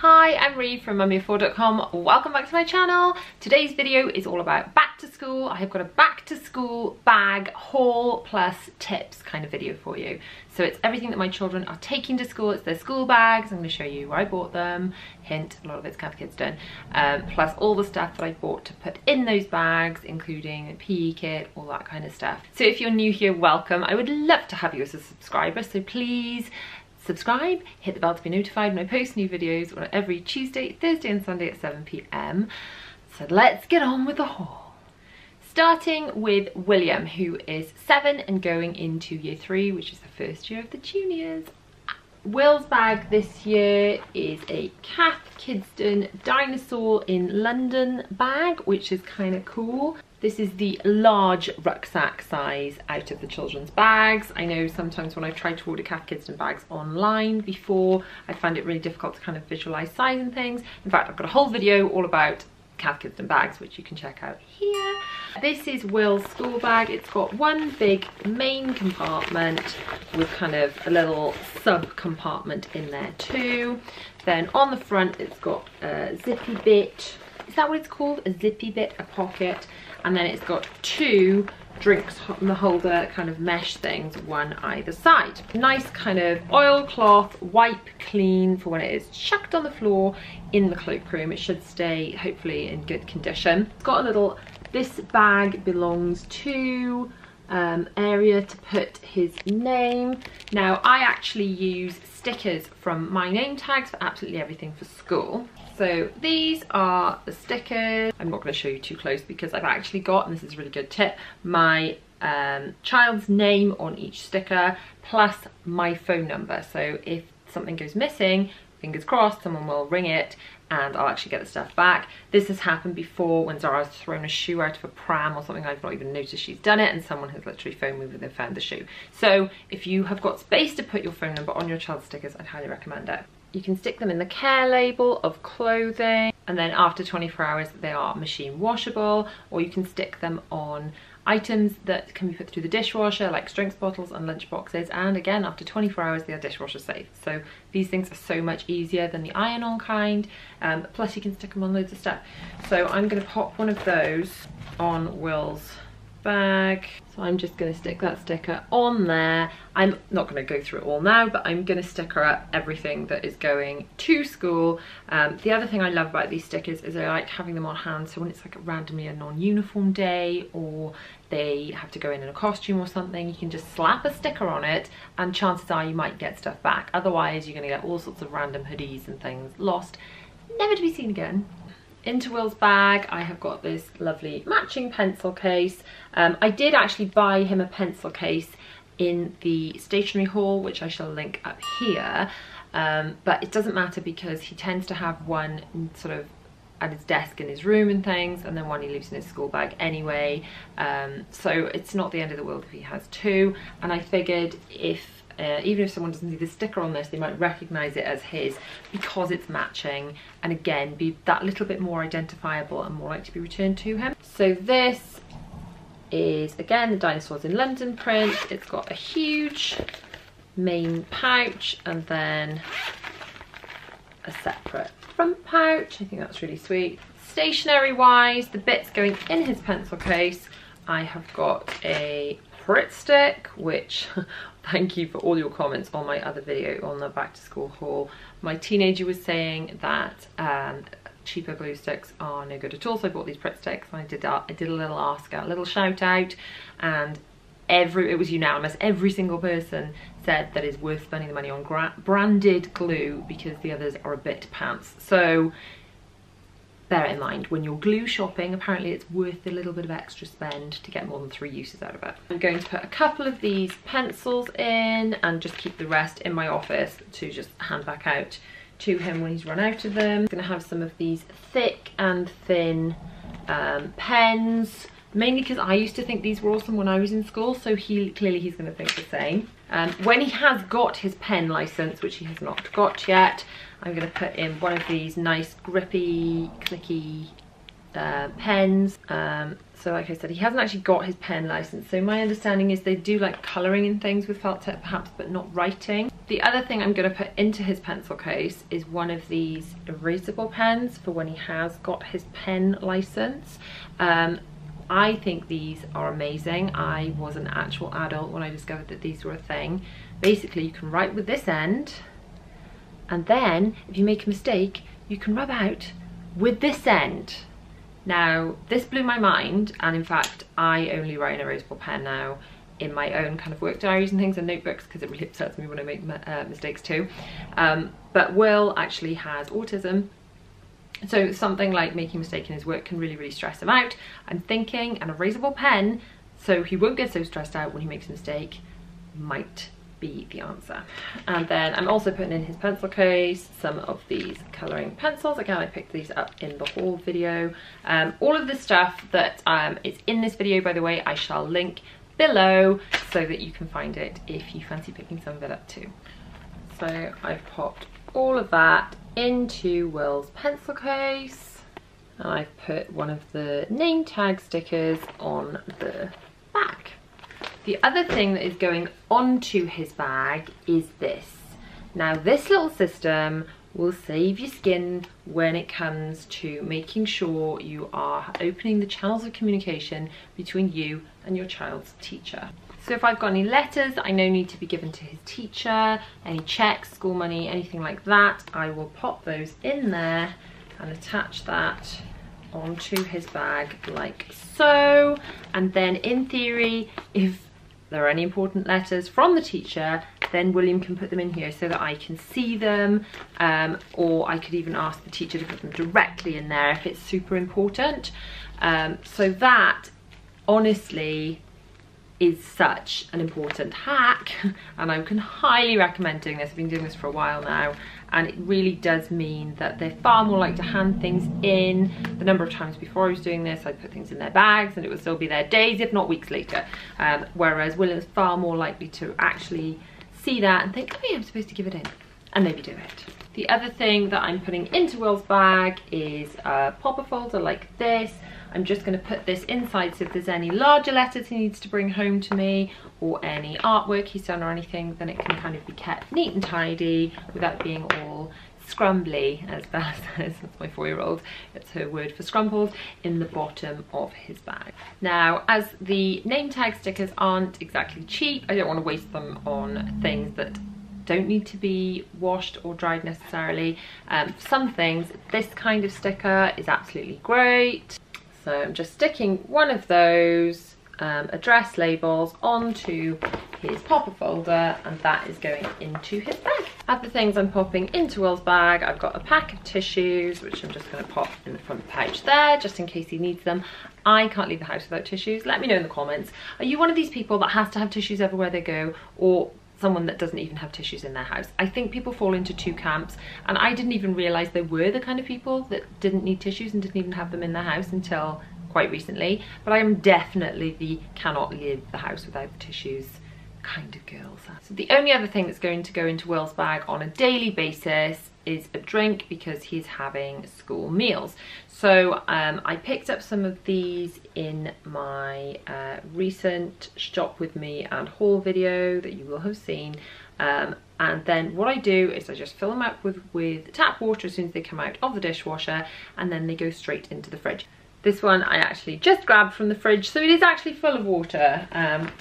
Hi, I'm Ree from mummy4.com. Welcome back to my channel. Today's video is all about back to school. I have got a back to school bag haul plus tips kind of video for you. So it's everything that my children are taking to school. It's their school bags. I'm going to show you where I bought them. Hint, a lot of it's Cath Kidston. Plus all the stuff that I bought to put in those bags, including a PE kit, all that kind of stuff. So if you're new here, welcome. I would love to have you as a subscriber, so please subscribe, hit the bell to be notified when I post new videos every Tuesday, Thursday and Sunday at 7 p.m. So let's get on with the haul. Starting with William, who is 7 and going into year 3, which is the first year of the juniors. Will's bag this year is a Cath Kidston Dinosaur in London bag, which is kind of cool. This is the large rucksack size out of the children's bags. I know sometimes when I've tried to order Cath Kidston bags online before, I find it really difficult to kind of visualize size and things. In fact, I've got a whole video all about Cath Kidston bags, which you can check out here. This is Will's school bag. It's got one big main compartment with kind of a little sub compartment in there too. Then on the front, it's got a zippy bit. Is that what it's called? A zippy bit, a pocket. And then it's got two drinks holder kind of mesh things, one either side. Nice kind of oilcloth wipe clean for when it is chucked on the floor in the cloakroom. It should stay hopefully in good condition. It's got a little, this bag belongs to area to put his name. Now I actually use stickers from my name tags for absolutely everything for school. So these are the stickers. I'm not going to show you too close because I've actually got, and this is a really good tip, my child's name on each sticker plus my phone number. So if something goes missing, fingers crossed, someone will ring it and I'll actually get the stuff back. This has happened before when Zara's thrown a shoe out of a pram or something. I've not even noticed she's done it and someone has literally phoned me when they found the shoe. So if you have got space to put your phone number on your child's stickers, I'd highly recommend it. You can stick them in the care label of clothing, and then after 24 hours they are machine washable, or you can stick them on items that can be put through the dishwasher like drinks bottles and lunch boxes, and again after 24 hours they are dishwasher safe. So these things are so much easier than the iron-on kind, plus you can stick them on loads of stuff. So I'm going to pop one of those on Will's bag. So I'm just going to stick that sticker on there. I'm not going to go through it all now, but I'm going to sticker up everything that is going to school. The other thing I love about these stickers is I like having them on hand, so when it's like randomly a non-uniform day or they have to go in a costume or something, you can just slap a sticker on it and chances are you might get stuff back. Otherwise you're going to get all sorts of random hoodies and things lost, never to be seen again. Into Will's bag, I have got this lovely matching pencil case. I did actually buy him a pencil case in the stationery haul, which I shall link up here, but it doesn't matter because he tends to have one sort of at his desk in his room and things, and then one he leaves in his school bag anyway, so it's not the end of the world if he has two. And I figured if even if someone doesn't see the sticker on this, they might recognize it as his because it's matching, and again be that little bit more identifiable and more likely to be returned to him. So this is again the Dinosaurs in London print. It's got a huge main pouch and then a separate front pouch. I think that's really sweet. Stationery wise, the bits going in his pencil case, I have got a Pritt stick, which thank you for all your comments on my other video on the back to school haul. My teenager was saying that cheaper glue sticks are no good at all, so I bought these Pritt sticks and I did a little ask out, a little shout out, and it was unanimous. Every single person said that it's worth spending the money on branded glue because the others are a bit pants. So bear it in mind when you're glue shopping. Apparently it's worth a little bit of extra spend to get more than 3 uses out of it. I'm going to put a couple of these pencils in and just keep the rest in my office to just hand back out to him when he's run out of them. I'm going to have some of these thick and thin pens, mainly because I used to think these were awesome when I was in school, so clearly he's going to think the same. When he has got his pen license, which he has not got yet, I'm going to put in one of these nice grippy, clicky pens. So like I said, he hasn't actually got his pen license, so my understanding is they do like colouring and things with felt tip perhaps, but not writing. The other thing I'm going to put into his pencil case is one of these erasable pens for when he has got his pen license. I think these are amazing. I was an actual adult when I discovered that these were a thing. Basically, you can write with this end, and then if you make a mistake, you can rub out with this end. Now, this blew my mind, and in fact, I only write an erasable pen now in my own kind of work diaries and things and notebooks, because it really upsets me when I make mistakes too. But Will actually has autism, so something like making a mistake in his work can really stress him out. I'm thinking an erasable pen, so he won't get so stressed out when he makes a mistake, might be the answer. And then I'm also putting in his pencil case some of these colouring pencils. Again, I picked these up in the haul video. All of the stuff that is in this video, by the way, I shall link below so that you can find it if you fancy picking some of it up too. So I've popped all of that into Will's pencil case, and I've put one of the name tag stickers on the back. The other thing that is going onto his bag is this. Now, this little system will save your skin when it comes to making sure you are opening the channels of communication between you and your child's teacher. So if I've got any letters that I know need to be given to his teacher, any checks, school money, anything like that, I will pop those in there and attach that onto his bag like so. And then in theory, if there are any important letters from the teacher, then William can put them in here so that I can see them, or I could even ask the teacher to put them directly in there if it's super important. So that honestly is such an important hack, and I can highly recommend doing this. I've been doing this for a while now, and it really does mean that they're far more likely to hand things in. The number of times before I was doing this, I'd put things in their bags and it would still be there days, if not weeks later, whereas William's far more likely to actually see that and think, oh yeah, I'm supposed to give it in, and maybe do it. The other thing that I'm putting into Will's bag is a popper folder like this. I'm just going to put this inside, so if there's any larger letters he needs to bring home to me, or any artwork he's done or anything, then it can kind of be kept neat and tidy without being all scrumbly, as Bella says. That's my 4-year-old. It's her word for scrumpled, in the bottom of his bag. Now, as the name tag stickers aren't exactly cheap, I don't want to waste them on things that don't need to be washed or dried necessarily. Some things, this kind of sticker is absolutely great. So I'm just sticking one of those address labels onto his popper folder, and that is going into his bag. Other things I'm popping into Will's bag, I've got a pack of tissues, which I'm just going to pop in the front pouch there, just in case he needs them. I can't leave the house without tissues. Let me know in the comments. Are you one of these people that has to have tissues everywhere they go, or someone that doesn't even have tissues in their house? I think people fall into two camps, and I didn't even realise there were the kind of people that didn't need tissues and didn't even have them in their house until quite recently. But I am definitely the cannot leave the house without the tissues kind of girl. So the only other thing that's going to go into Will's bag on a daily basis is a drink, because he's having school meals. So I picked up some of these in my recent shop with me and haul video that you will have seen, and then what I do is I just fill them up with tap water as soon as they come out of the dishwasher, and then they go straight into the fridge. This one I actually just grabbed from the fridge, so it is actually full of water,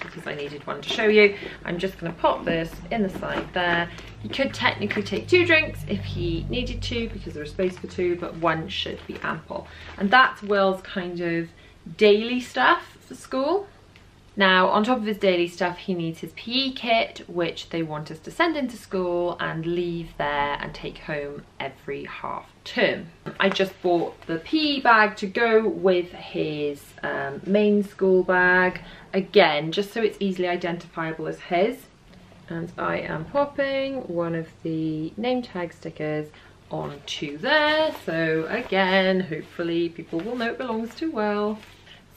because I needed one to show you. I'm just going to pop this in the side there. He could technically take 2 drinks if he needed to, because there's space for 2, but 1 should be ample. And that's Will's kind of daily stuff for school. Now, on top of his daily stuff, he needs his PE kit, which they want us to send into school and leave there and take home every half term. I just bought the PE bag to go with his main school bag, again, just so it's easily identifiable as his. And I am popping one of the name tag stickers onto there, so again, hopefully people will know it belongs to Will.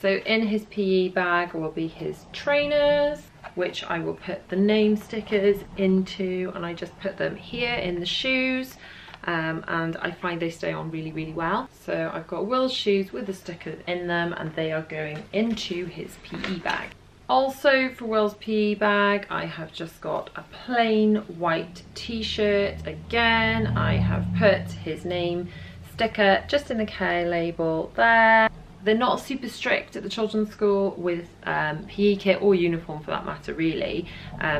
So in his PE bag will be his trainers, which I will put the name stickers into, and I just put them here in the shoes, and I find they stay on really well. So I've got Will's shoes with the stickers in them, and they are going into his PE bag. Also for Will's PE bag, I have just got a plain white t-shirt. Again, I have put his name sticker just in the K label there. They're not super strict at the children's school with PE kit or uniform for that matter really,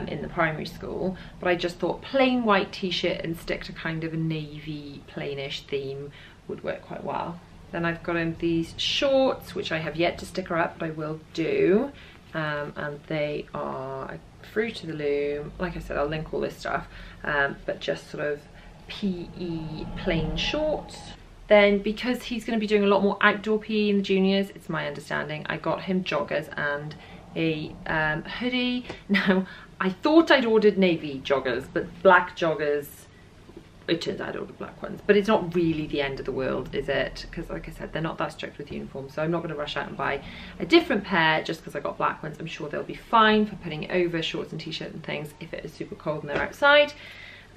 in the primary school, but I just thought plain white t-shirt and stick to kind of a navy plainish theme would work quite well. Then I've got him these shorts, which I have yet to sticker up, but I will do. And they are Fruit of the Loom. Like I said, I'll link all this stuff, but just sort of PE plain shorts. Then because he's going to be doing a lot more outdoor PE in the juniors, it's my understanding, I got him joggers and a hoodie. Now, I thought I'd ordered navy joggers, but black joggers, it turns out I'd ordered black ones. But it's not really the end of the world, is it? Because like I said, they're not that strict with uniforms, so I'm not going to rush out and buy a different pair just because I got black ones. I'm sure they'll be fine for putting it over shorts and t-shirt and things if it is super cold and they're outside.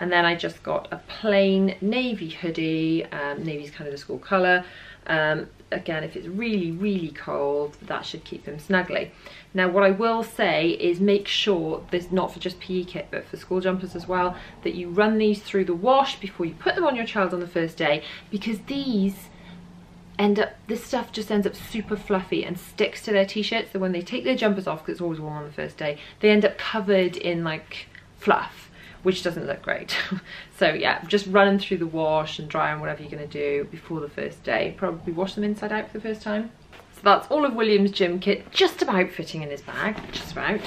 And then I just got a plain navy hoodie. Navy's kind of the school colour. Again, if it's really, really cold, that should keep him snugly. Now, what I will say is make sure, this not for just PE kit, but for school jumpers as well, that you run these through the wash before you put them on your child on the first day, because these this stuff just ends up super fluffy and sticks to their t-shirts. So when they take their jumpers off, because it's always warm on the first day, they end up covered in like fluff, which doesn't look great. So yeah, just run them through the wash and dry them, whatever you're going to do before the first day. Probably wash them inside out for the first time. So that's all of William's gym kit, just about fitting in his bag, just about,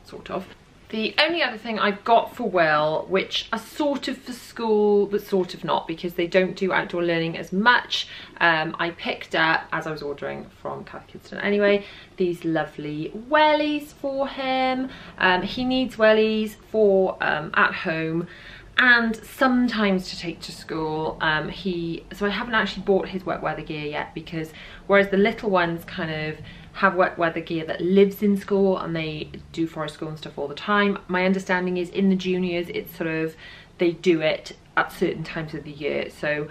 sort of. The only other thing I've got for Will, which are sort of for school, but sort of not, because they don't do outdoor learning as much, I picked up, as I was ordering from Cath Kidston anyway, these lovely wellies for him. He needs wellies for at home and sometimes to take to school. So I haven't actually bought his wet weather gear yet, because whereas the little ones kind of have wet weather gear that lives in school and they do forest school and stuff all the time, my understanding is in the juniors it's sort of, they do it at certain times of the year. So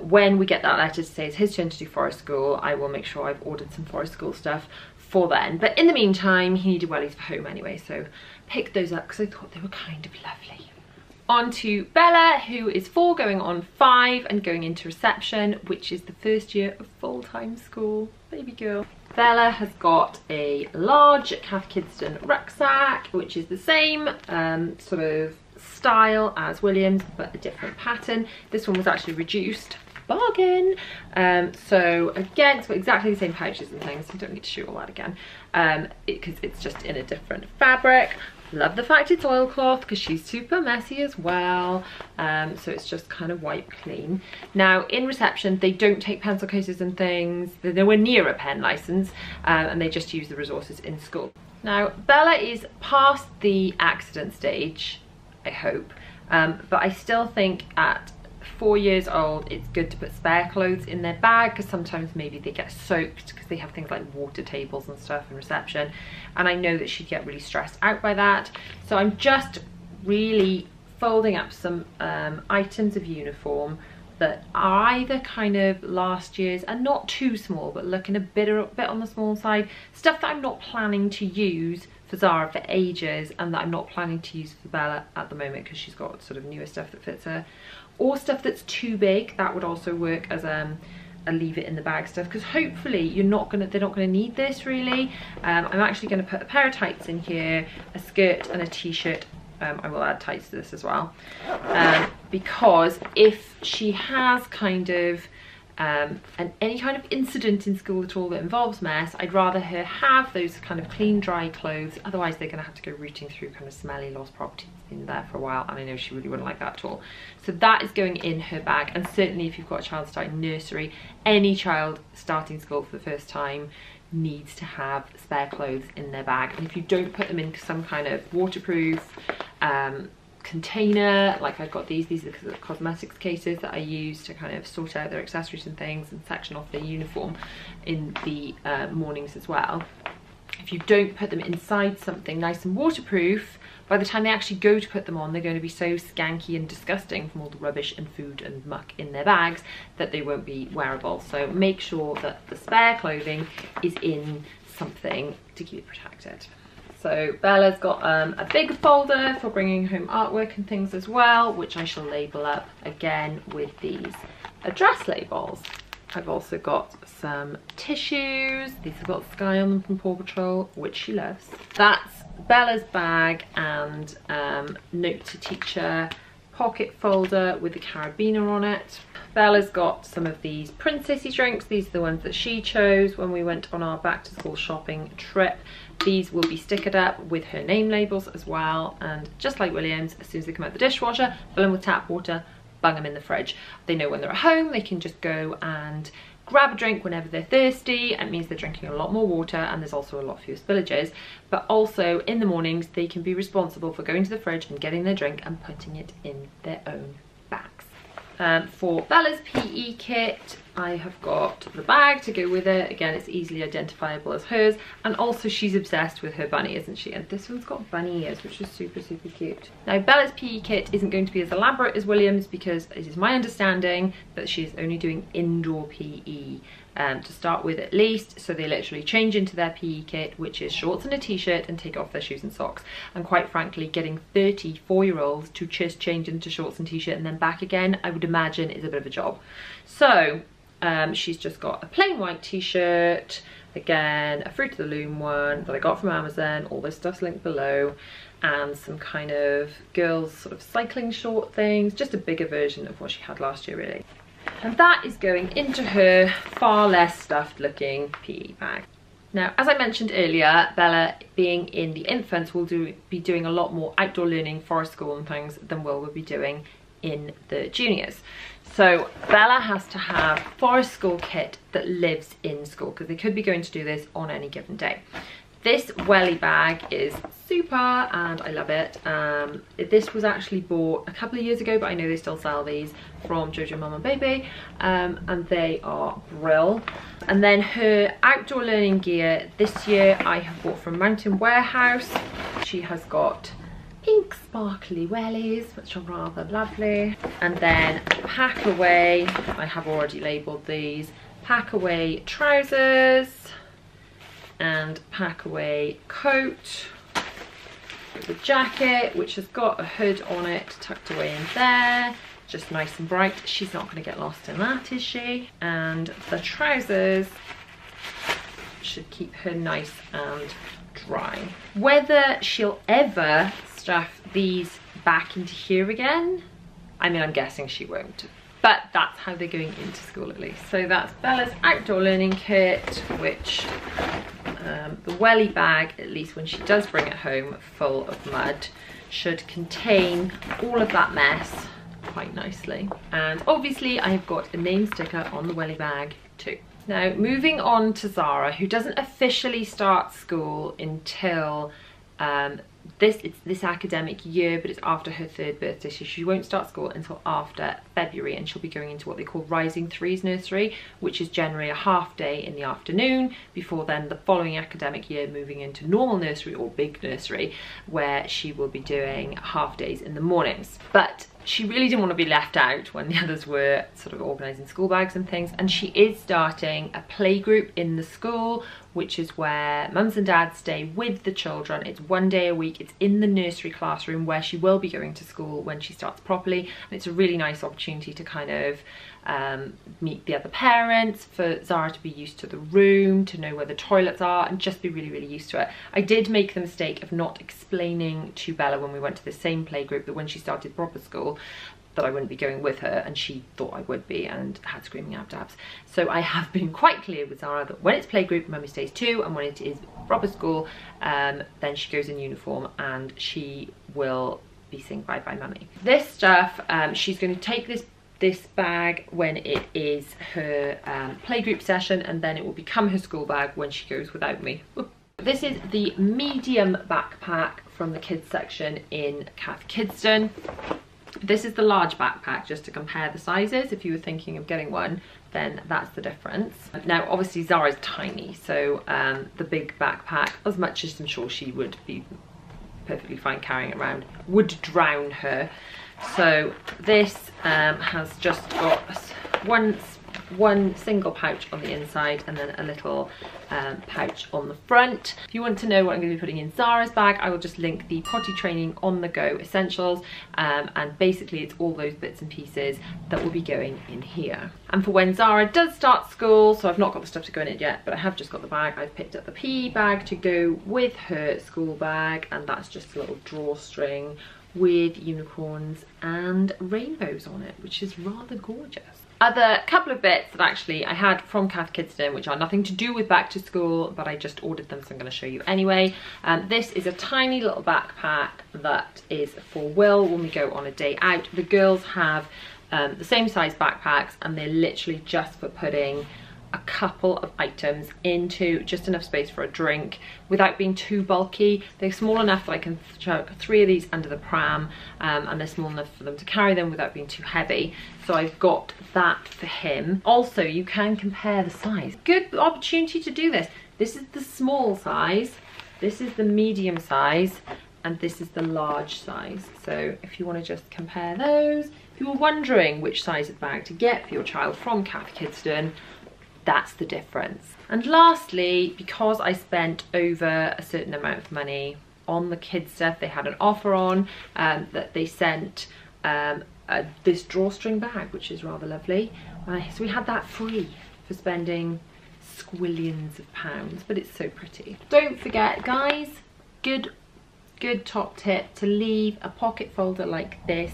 when we get that letter to say it's his turn to do forest school, I will make sure I've ordered some forest school stuff for then. But in the meantime, he needed wellies for home anyway, so picked those up because I thought they were kind of lovely. On to Bella, who is 4 going on 5 and going into reception, which is the first year of full-time school. Baby girl. Bella has got a large Cath Kidston rucksack, which is the same sort of style as William's, but a different pattern. This one was actually reduced. Bargain. So again, it's got exactly the same pouches and things, so I don't need to shoot all that again, because it's just in a different fabric. Love the fact it's oilcloth because she's super messy as well, so it's just kind of wiped clean. Now in reception they don't take pencil cases and things, they're nowhere near a pen license, and they just use the resources in school. Now Bella is past the accident stage, I hope, but I still think at 4 years old it's good to put spare clothes in their bag, because sometimes maybe they get soaked because they have things like water tables and stuff in reception, and I know that she'd get really stressed out by that. So I'm just really folding up some items of uniform that are either kind of last year's and not too small, but looking a bit on the small side, stuff that I'm not planning to use for Zara for ages and that I'm not planning to use for Bella at the moment because she's got sort of newer stuff that fits her, or stuff that's too big. That would also work as a leave it in the bag stuff, because hopefully they're not gonna need this really. I'm actually gonna put a pair of tights in here, a skirt and a t-shirt. I will add tights to this as well, because if she has kind of any kind of incident in school at all that involves mess, I'd rather her have those kind of clean, dry clothes. Otherwise they're gonna have to go rooting through kind of smelly lost property in there for a while, and I know she really wouldn't like that at all. So that is going in her bag, and certainly if you've got a child starting nursery, any child starting school for the first time needs to have spare clothes in their bag. And if you don't put them in some kind of waterproof container, like I've got these are the cosmetics cases that I use to kind of sort out their accessories and things and section off their uniform in the mornings as well. If you don't put them inside something nice and waterproof, by the time they actually go to put them on, they're going to be so skanky and disgusting from all the rubbish and food and muck in their bags that they won't be wearable. So make sure that the spare clothing is in something to keep it protected. So Bella's got a big folder for bringing home artwork and things as well, which I shall label up again with these address labels. I've also got some tissues. These have got Sky on them from Paw Patrol, which she loves. That's Bella's bag and note to teacher pocket folder with the carabiner on it. Bella's got some of these princessy drinks. These are the ones that she chose when we went on our back to school shopping trip. These will be stickered up with her name labels as well, and just like Williams, as soon as they come out of the dishwasher, fill them with tap water, bung them in the fridge. They know when they're at home they can just go and grab a drink whenever they're thirsty. It means they're drinking a lot more water, and there's also a lot fewer spillages. But also in the mornings they can be responsible for going to the fridge and getting their drink and putting it in their own bags. For Bella's PE kit, I have got the bag to go with it. Again, it's easily identifiable as hers, and also she's obsessed with her bunny, isn't she? And this one's got bunny ears, which is super cute. Now Bella's PE kit isn't going to be as elaborate as William's, because it is my understanding that she's only doing indoor PE to start with at least. So they literally change into their PE kit, which is shorts and a t-shirt, and take off their shoes and socks. And quite frankly, getting 34-year-olds to just change into shorts and t-shirt and then back again, I would imagine is a bit of a job. So she's just got a plain white t-shirt, again a Fruit of the Loom one that I got from Amazon. All this stuff's linked below, and some kind of girls sort of cycling short things, just a bigger version of what she had last year really. And that is going into her far less stuffed looking PE bag. Now, as I mentioned earlier, Bella, being in the infants, will be doing a lot more outdoor learning, forest school and things than Will be doing in the juniors. So Bella has to have forest school kit that lives in school, because they could be going to do this on any given day. This welly bag is super and I love it. This was actually bought a couple of years ago, but I know they still sell these from Jojo Mum and Baby, and they are brill. And then her outdoor learning gear this year I have bought from Mountain Warehouse. She has got pink sparkly wellies, which are rather lovely. And then pack away, I have already labelled these, pack away trousers and pack away coat. The jacket, which has got a hood on it, tucked away in there, just nice and bright. She's not going to get lost in that, is she? And the trousers should keep her nice and dry. Whether she'll ever stuff these back into here again, I mean, I'm guessing she won't, but that's how they're going into school at least. So that's Bella's outdoor learning kit, which the welly bag, at least when she does bring it home full of mud, should contain all of that mess quite nicely. And obviously I have got a name sticker on the welly bag too. Now moving on to Zara, who doesn't officially start school until this academic year, but it's after her 3rd birthday, so she won't start school until after February, and she'll be going into what they call Rising Threes nursery, which is generally a half day in the afternoon, before then the following academic year moving into normal nursery or big nursery, where she will be doing half days in the mornings. But she really didn't want to be left out when the others were sort of organising school bags and things, and she is starting a playgroup in the school, which is where mums and dads stay with the children. It's 1 day a week. It's in the nursery classroom where she will be going to school when she starts properly, and it's a really nice opportunity to kind of meet the other parents, for Zara to be used to the room, to know where the toilets are, and just be really used to it. I did make the mistake of not explaining to Bella when we went to the same playgroup that when she started proper school that I wouldn't be going with her, and she thought I would be and had screaming abdabs. So I have been quite clear with Zara that when it's playgroup, mummy stays too, and when it is proper school, then she goes in uniform and she will be saying bye bye mummy. This stuff, she's going to take this bag when it is her playgroup session, and then it will become her school bag when she goes without me. This is the medium backpack from the kids section in Cath Kidston. This is the large backpack, just to compare the sizes. If you were thinking of getting one, then that's the difference. Now obviously Zara's tiny, so the big backpack, as much as I'm sure she would be perfectly fine carrying it around, would drown her. So this has just got one one single pouch on the inside and then a little pouch on the front. If you want to know what I'm going to be putting in Zara's bag, I will just link the potty training on the go essentials, and basically it's all those bits and pieces that will be going in here. And for when Zara does start school, so I've not got the stuff to go in it yet, but I have just got the bag. I've picked up the PE bag to go with her school bag, and that's just a little drawstring with unicorns and rainbows on it, which is rather gorgeous. Other couple of bits that actually I had from Cath Kidston, which are nothing to do with back to school, but I just ordered them, so I'm going to show you anyway. This is a tiny little backpack that is for Will when we go on a day out. The girls have the same size backpacks, and they're literally just for putting a couple of items into just enough space for a drink without being too bulky. They're small enough that I can chuck 3 of these under the pram, and they're small enough for them to carry them without being too heavy. So I've got that for him. Also, you can compare the size. Good opportunity to do this. This is the small size, this is the medium size, and this is the large size. So if you want to just compare those, if you were wondering which size of bag to get for your child from Cath Kidston, that's the difference. And lastly, because I spent over a certain amount of money on the kids stuff, they had an offer on that they sent this drawstring bag, which is rather lovely. So we had that free for spending squillions of pounds, but it's so pretty. Don't forget, guys, good top tip, to leave a pocket folder like this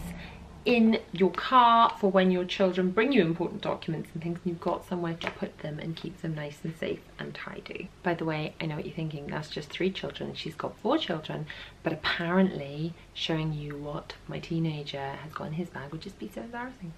in your car for when your children bring you important documents and things, and you've got somewhere to put them and keep them nice and safe and tidy. By the way, I know what you're thinking, that's just 3 children, she's got 4 children, but apparently showing you what my teenager has got in his bag would just be so embarrassing.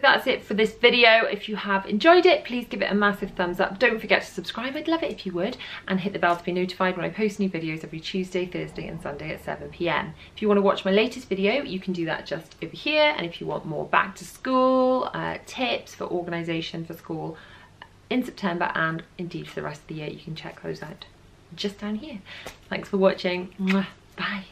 That's it for this video. If you have enjoyed it, please give it a massive thumbs up. Don't forget to subscribe, I'd love it if you would, and hit the bell to be notified when I post new videos every Tuesday, Thursday and Sunday at 7 PM. If you want to watch my latest video, you can do that just over here, and if you want more back to school tips for organisation for school in September and indeed for the rest of the year, you can check those out just down here. Thanks for watching. Bye.